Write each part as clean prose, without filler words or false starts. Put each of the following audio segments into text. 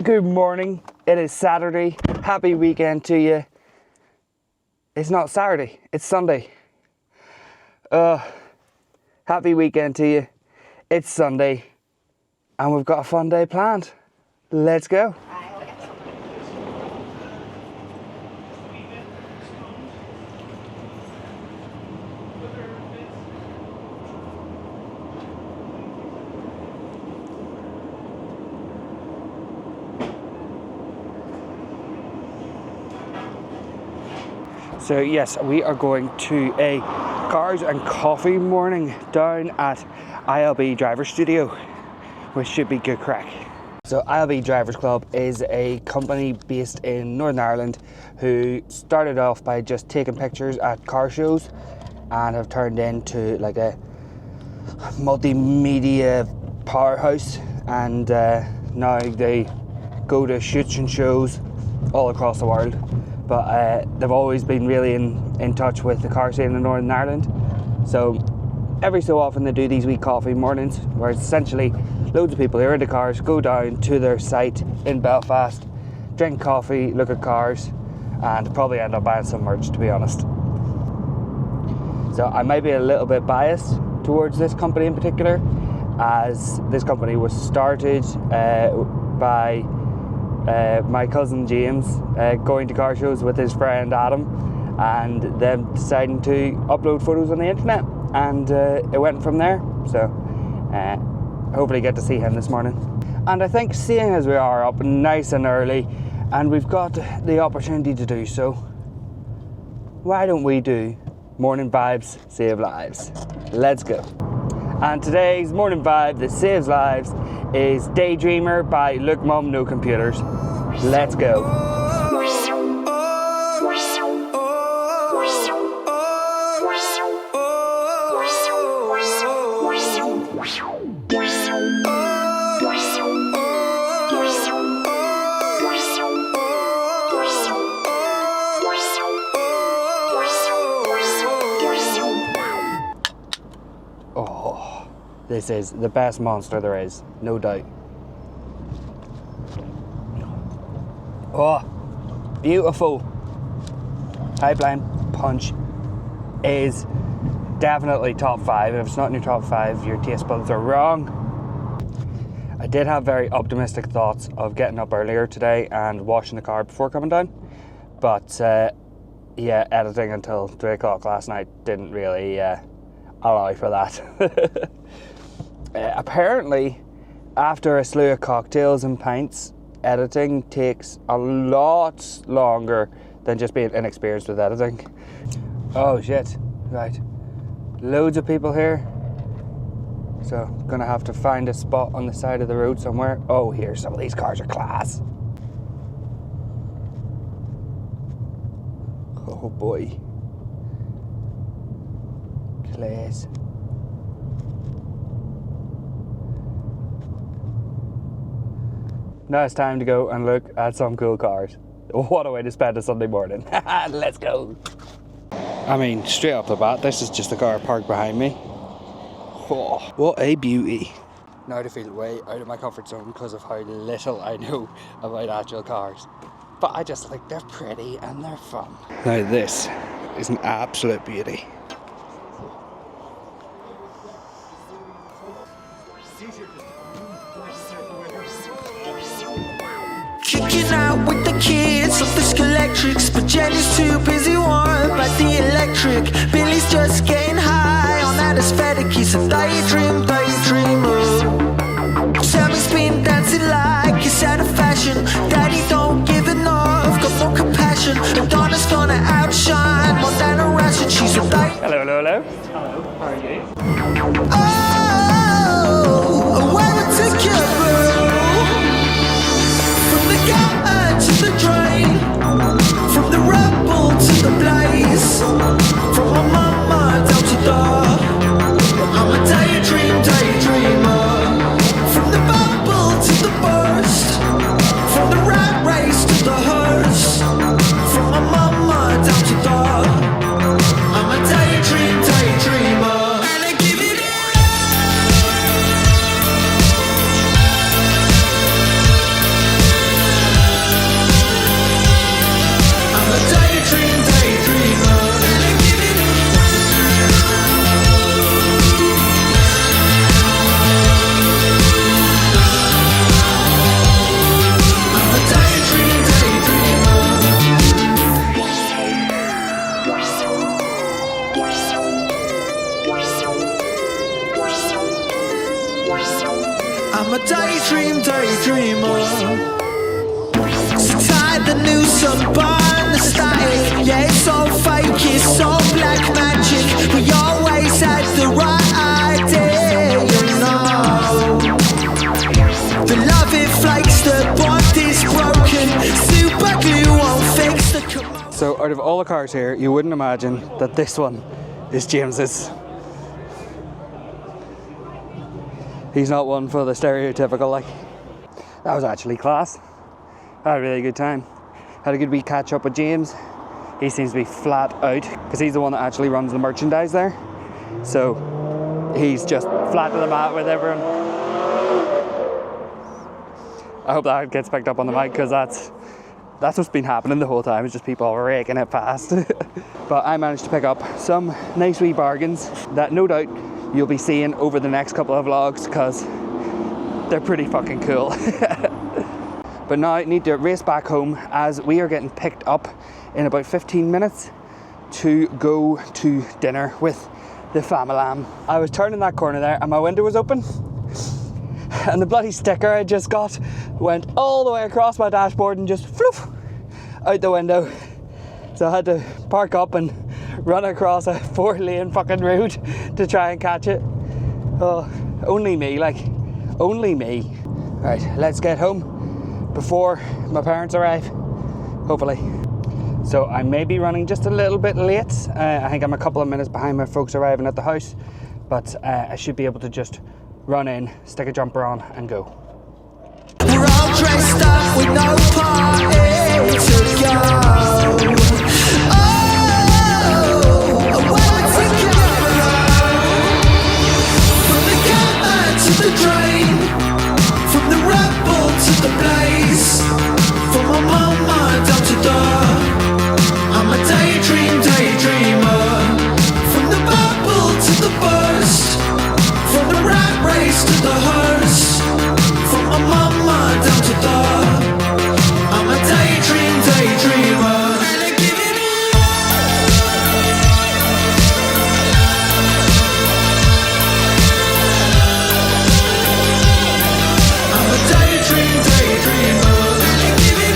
Good morning. It is Saturday. Happy weekend to you. It's not Saturday, it's Sunday. Happy weekend to you. It's Sunday and we've got a fun day planned. Let's go. So yes, we are going to a cars and coffee morning down at ILB Driver Studio, which should be good crack. So ILB Drivers Club is a company based in Northern Ireland who started off by just taking pictures at car shows and have turned into like a multimedia powerhouse, and now they go to shoots and shows all across the world. But they've always been really in touch with the car scene in Northern Ireland. So every so often they do these wee coffee mornings where essentially loads of people who are into cars go down to their site in Belfast, drink coffee, look at cars, and probably end up buying some merch, to be honest. So I might be a little bit biased towards this company in particular, as this company was started by my cousin James going to car shows with his friend Adam, and them deciding to upload photos on the internet, and it went from there. So hopefully get to see him this morning. And I think, seeing as we are up nice and early and we've got the opportunity to do so, why don't we do Morning Vibes Save Lives? Let's go. And today's morning vibe that saves lives is Daydreamer by Look Mum No Computers. Let's go. Oh, this is the best monster there is, no doubt. Oh, beautiful. Pipeline Punch is definitely top 5. If it's not in your top 5, your taste buds are wrong. I did have very optimistic thoughts of getting up earlier today and washing the car before coming down, but yeah, editing until 3 o'clock last night didn't really allow for that. Apparently, after a slew of cocktails and pints, editing takes a lot longer than just being inexperienced with editing. Oh shit, right. Loads of people here. So, gonna have to find a spot on the side of the road somewhere. Oh, here, some of these cars are class. Oh boy. Class. Now it's time to go and look at some cool cars. What a way to spend a Sunday morning. Let's go. I mean, straight off the bat, this is just the car parked behind me. Oh, what a beauty. Now I feel way out of my comfort zone because of how little I know about actual cars. But I just think they're pretty and they're fun. Now this is an absolute beauty. Kicking out with the kids of the electrics, but Jenny's too busy worrying about the electric. Billy's just getting high on that aesthetic. He's a daydreamer. Sammy's been dancing like he's out of fashion. Daddy don't give enough, got no compassion. And Donna's gonna outshine more than a ration. She's a Hello, hello, hello. Hello, how are you? Oh, why would take you, from the gutter to the drain, from the rubble to the blaze, from my mama down to the I'm a daydream. I'm a daydreamer. So tie the noose up, burn the static. Yeah, it's so fake, it's so black magic. We always had the right idea, you know. The love it flakes, the bond is broken. Super glue won't fix the commotion. So out of all the cars here, you wouldn't imagine that this one is James's. He's not one for the stereotypical, like. That was actually class. I had a really good time. Had a good wee catch up with James. He seems to be flat out because he's the one that actually runs the merchandise there. So he's just flat to the mat with everyone. I hope that gets picked up on the mic because that's what's been happening the whole time. It's just people raking it past. But I managed to pick up some nice wee bargains that no doubt you'll be seeing over the next couple of vlogs because they're pretty fucking cool. But now I need to race back home as we are getting picked up in about 15 minutes to go to dinner with the family. I was turning that corner there and my window was open and the bloody sticker I just got went all the way across my dashboard and just floof out the window. So I had to park up and run across a 4-lane fucking road to try and catch it. Oh, only me, like, only me. Right, let's get home before my parents arrive, hopefully. So I may be running just a little bit late. I think I'm a couple of minutes behind my folks arriving at the house, but I should be able to just run in, stick a jumper on and go. We're all dressed up with no party to go. Oh, where to go? From the camper to the drain, from the rebel to the blaze, from my mama down to the. I'm a daydreamer. From the bubble to the burst, from the rat race to the hearse, from my mama down to the. I'm a daydreamer. And I give it I'm a daydreamer. And I give it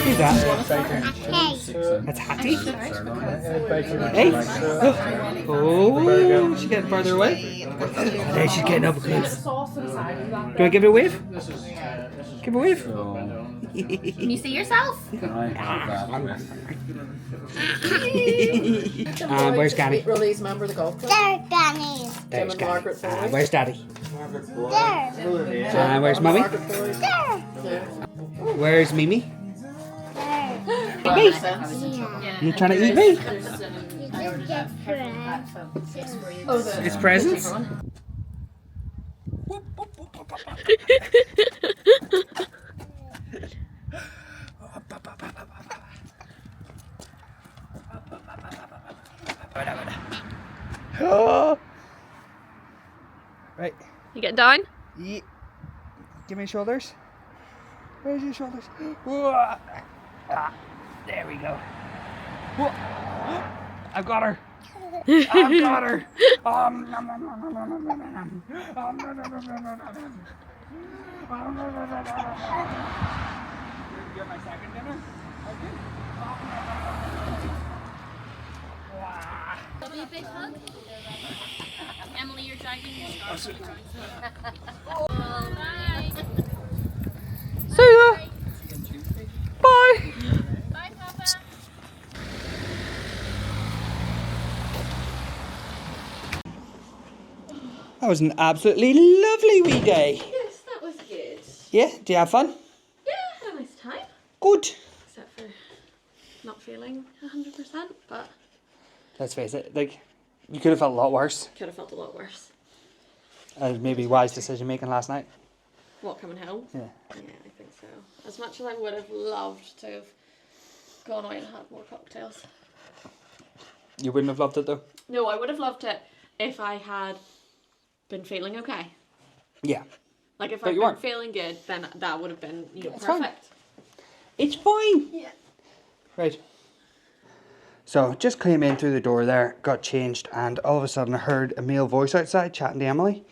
Who's that? That's Hattie. Hey. Oh, she's getting farther away. There, she's getting up close. Do I give it a wave? Give it a wave. Can you see yourself? Where's Danny? Release member of the golf club. There, Danny. There's and Margaret Danny. Foley. Where's Daddy? There. Where's Mummy? There. Where's Mimi? There. Me? Yeah. You trying to eat me? You just get friends. It's presents. Right. You get down? Yeah. Give me shoulders. Where's your shoulders? There we go. I've got her. I've got her. You're my second dinner? Give me a big hug. Emily, you're dragging your scarf. Bye. See ya. Bye. Bye, Papa. That was an absolutely lovely wee day. Yes, that was good. Yeah, do you have fun? Yeah, had a nice time. Good. Except for not feeling 100%, but Let's face it, like, you could have felt a lot worse. could have felt a lot worse. Maybe wise decision making last night. What, coming home? Yeah. Yeah, I think so. As much as I would have loved to have gone out and had more cocktails. You wouldn't have loved it though? No, I would have loved it if I had been feeling okay. Yeah. Like if But I'd you been weren't. feeling good, then that would have been, It's perfect. fine. It's fine. Yeah. Right. So just came in through the door there, got changed, and all of a sudden I heard a male voice outside chatting to Emily.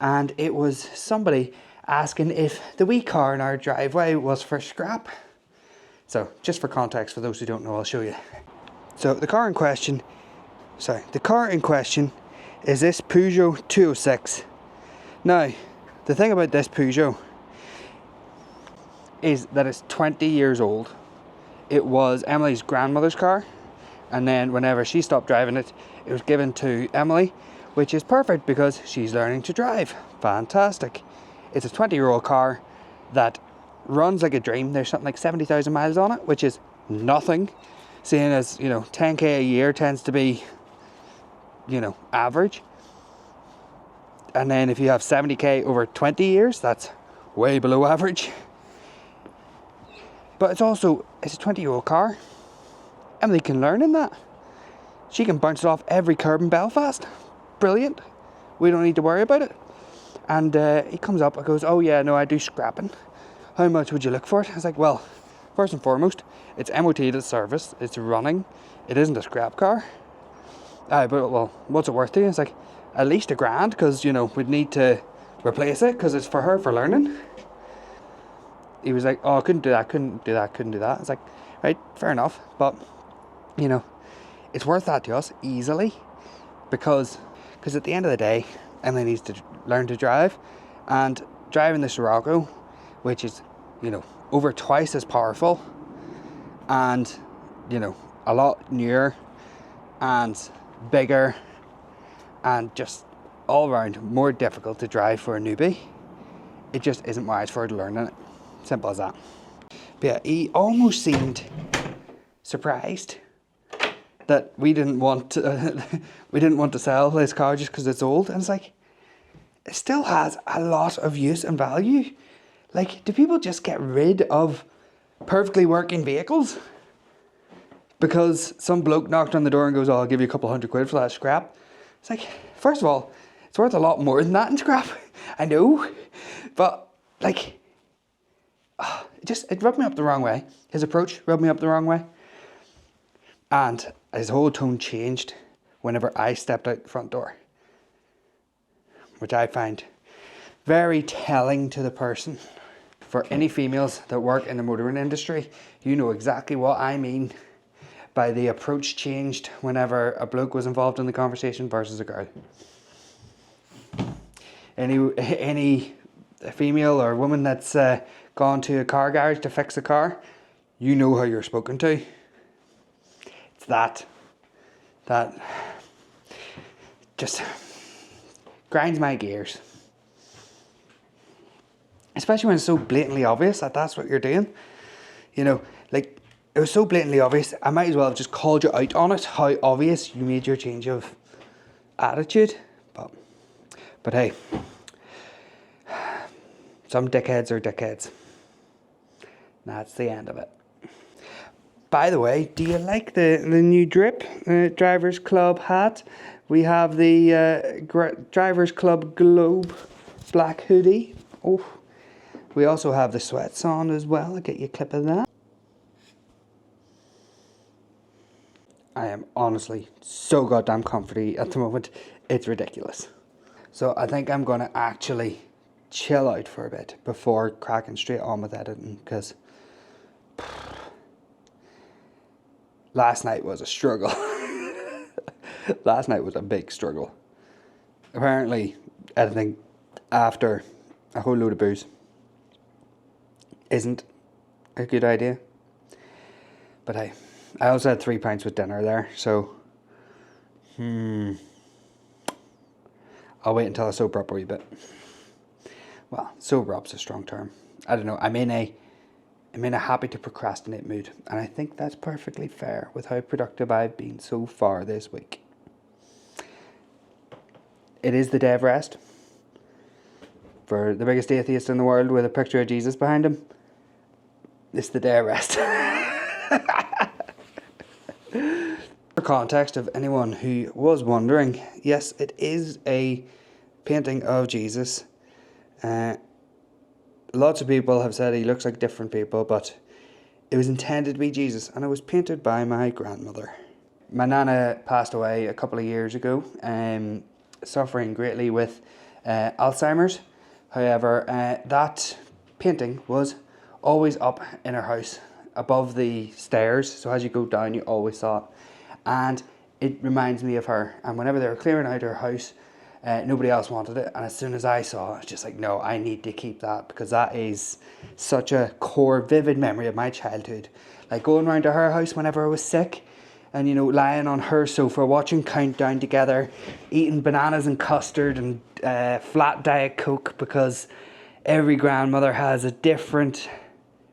And it was somebody asking if the wee car in our driveway was for scrap. So just for context, for those who don't know, I'll show you. So the car in question is this Peugeot 206. Now, the thing about this Peugeot is that it's 20 years old. It was Emily's grandmother's car, and then whenever she stopped driving it, it was given to Emily, which is perfect because she's learning to drive. Fantastic. It's a 20-year-old car that runs like a dream. There's something like 70,000 miles on it, which is nothing, seeing as, you know, 10k a year tends to be, you know, average. And then if you have 70k over 20 years, that's way below average. But it's a 20-year-old car. Emily can learn in that. She can bounce it off every curb in Belfast. Brilliant. We don't need to worry about it. And he comes up and goes, oh yeah, no, I do scrapping. How much would you look for it? I was like, well, first and foremost, it's MOT to service. It's running. It isn't a scrap car. But well, what's it worth to you? It's like, at least £1,000, because, you know, we'd need to replace it because it's for her for learning. He was like, oh, I couldn't do that. I was like, right, fair enough. But, you know, it's worth that to us easily because at the end of the day, Emily needs to learn to drive, and driving the Scirocco, which is, you know, over twice as powerful and, you know, a lot newer and bigger and just all around more difficult to drive for a newbie, it just isn't wise for her to learn in it. Simple as that. But yeah, he almost seemed surprised that we didn't want to sell this car just because it's old. And it's like, it still has a lot of use and value. Like, do people just get rid of perfectly working vehicles because some bloke knocked on the door and goes, oh, I'll give you a couple £100 for that scrap? It's like, first of all, it's worth a lot more than that in scrap. I know, but like, it rubbed me up the wrong way. His approach rubbed me up the wrong way. And his whole tone changed whenever I stepped out the front door, which I find very telling to the person. For any females that work in the motoring industry, you know exactly what I mean by the approach changed whenever a bloke was involved in the conversation versus a girl. Any female or woman that's gone to a car garage to fix a car, you know how you're spoken to. It's that just grinds my gears. Especially when it's so blatantly obvious that that's what you're doing. You know, like, it was so blatantly obvious, I might as well have just called you out on it, how obvious you made your change of attitude. But hey, some dickheads are dickheads. That's the end of it. By the way, do you like the new drip Drivers Club hat? We have the Drivers Club Globe black hoodie. Oh, we also have the sweats on as well. I'll get you a clip of that. I am honestly so goddamn comfy at the moment. It's ridiculous. So I think I'm going to actually chill out for a bit before cracking straight on with editing, because last night was a struggle. Last night was a big struggle. Apparently, editing after a whole load of booze isn't a good idea. But hey, I also had 3 pints with dinner there, so I'll wait until I sober up a wee bit. Well, sober up's a strong term. I don't know. I'm in a happy to procrastinate mood, and I think that's perfectly fair with how productive I've been so far this week. It is the day of rest. For the biggest atheist in the world with a picture of Jesus behind him, it's the day of rest. For context of anyone who was wondering, yes, it is a painting of Jesus. Lots of people have said he looks like different people, but it was intended to be Jesus, and it was painted by my grandmother. My nana passed away a couple of years ago, suffering greatly with Alzheimer's. However, that painting was always up in her house, above the stairs, so as you go down you always saw it. And it reminds me of her, and whenever they were clearing out her house, nobody else wanted it, and as soon as I saw it, it's just like, no, I need to keep that, because that is such a core, vivid memory of my childhood. Like going round to her house whenever I was sick, and you know, lying on her sofa, watching Countdown together, eating bananas and custard and flat Diet Coke, because every grandmother has a different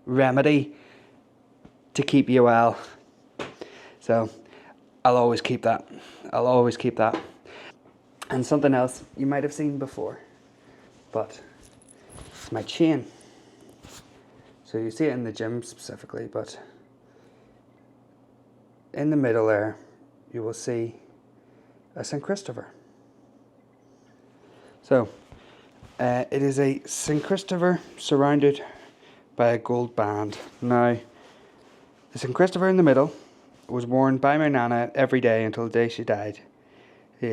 remedy to keep you well. So I'll always keep that. I'll always keep that. And something else you might have seen before, but it's my chain. So you see it in the gym specifically, but in the middle there, you will see a St. Christopher. So it is a St. Christopher surrounded by a gold band. Now, the St. Christopher in the middle was worn by my nana every day until the day she died.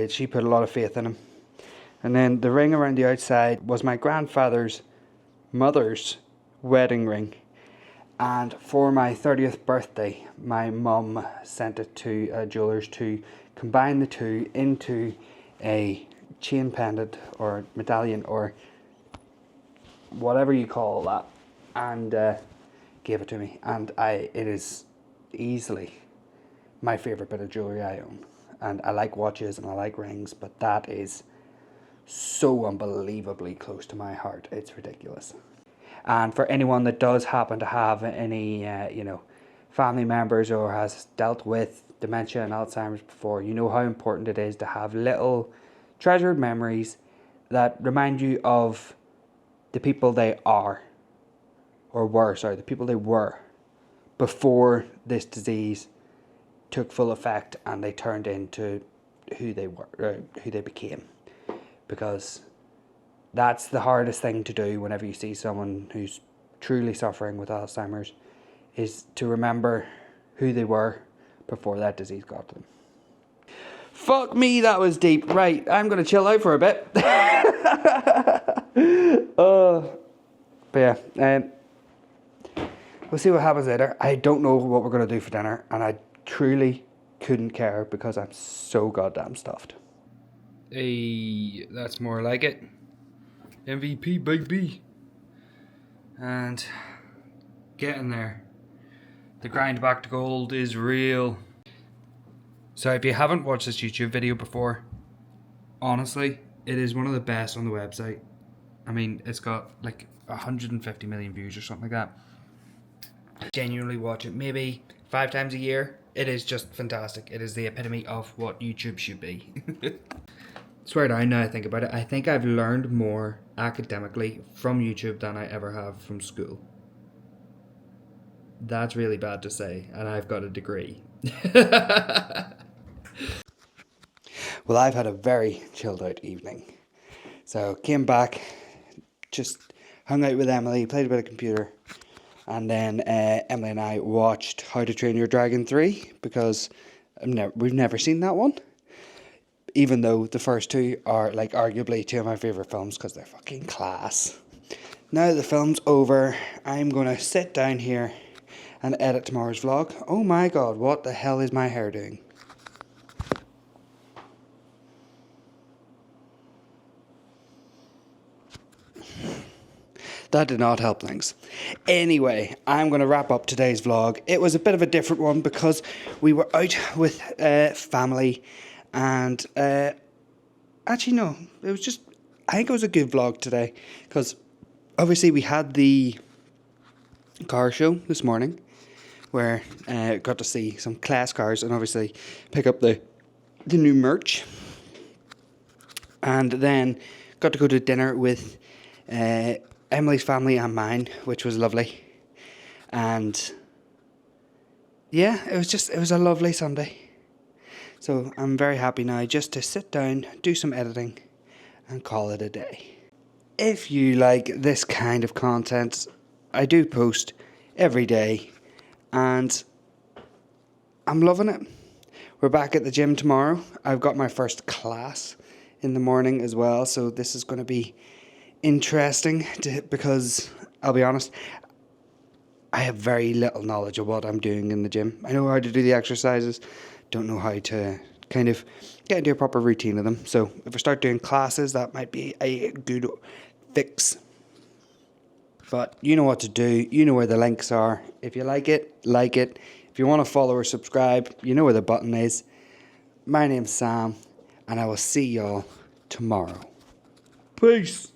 She put a lot of faith in him. And then the ring around the outside was my grandfather's mother's wedding ring. And for my 30th birthday, my mum sent it to a jeweller's to combine the two into a chain pendant or medallion or whatever you call that, and gave it to me. And it is easily my favourite bit of jewellery I own. And I like watches and I like rings, but that is so unbelievably close to my heart. It's ridiculous. And for anyone that does happen to have any, family members or has dealt with dementia and Alzheimer's before, you know how important it is to have little treasured memories that remind you of the people they are, the people they were before this disease took full effect and they turned into who they were, who they became. Because that's the hardest thing to do whenever you see someone who's truly suffering with Alzheimer's, is to remember who they were before that disease got to them. Fuck me, that was deep. Right, I'm going to chill out for a bit. But yeah, we'll see what happens later. I don't know what we're going to do for dinner, and I truly couldn't care because I'm so goddamn stuffed. Hey, that's more like it. MVP baby. And getting there. The grind back to gold is real. So if you haven't watched this YouTube video before, honestly, it is one of the best on the website. I mean, it's got like 150 million views or something like that. Genuinely watch it maybe 5 times a year. It is just fantastic. It is the epitome of what YouTube should be. Swear down now I think about it. I think I've learned more academically from YouTube than I ever have from school. That's really bad to say, and I've got a degree. Well, I've had a very chilled out evening. So came back, just hung out with Emily, played a bit of computer, and then Emily and I watched How to Train Your Dragon 3 because we've never seen that one. Even though the first two are like arguably two of my favourite films because they're fucking class. Now that the film's over, I'm going to sit down here and edit tomorrow's vlog. Oh my god, what the hell is my hair doing? That did not help things. Anyway, I'm going to wrap up today's vlog. It was a bit of a different one because we were out with family. And actually no, it was just, I think it was a good vlog today because obviously we had the car show this morning where got to see some class cars and obviously pick up the new merch, and then got to go to dinner with Emily's family and mine, which was lovely. And yeah, it was a lovely Sunday. So I'm very happy now just to sit down, do some editing, and call it a day. If you like this kind of content, I do post every day, and I'm loving it. we're back at the gym tomorrow. I've got my first class in the morning as well, so this is going to be interesting because I'll be honest, I have very little knowledge of what I'm doing in the gym. I know how to do the exercises, don't know how to kind of get into a proper routine of them. So if I start doing classes, that might be a good fix. But you know what to do, you know where the links are. If you like it, like it. If you want to follow or subscribe, you know where the button is. My name's Sam, and I will see y'all tomorrow. Peace.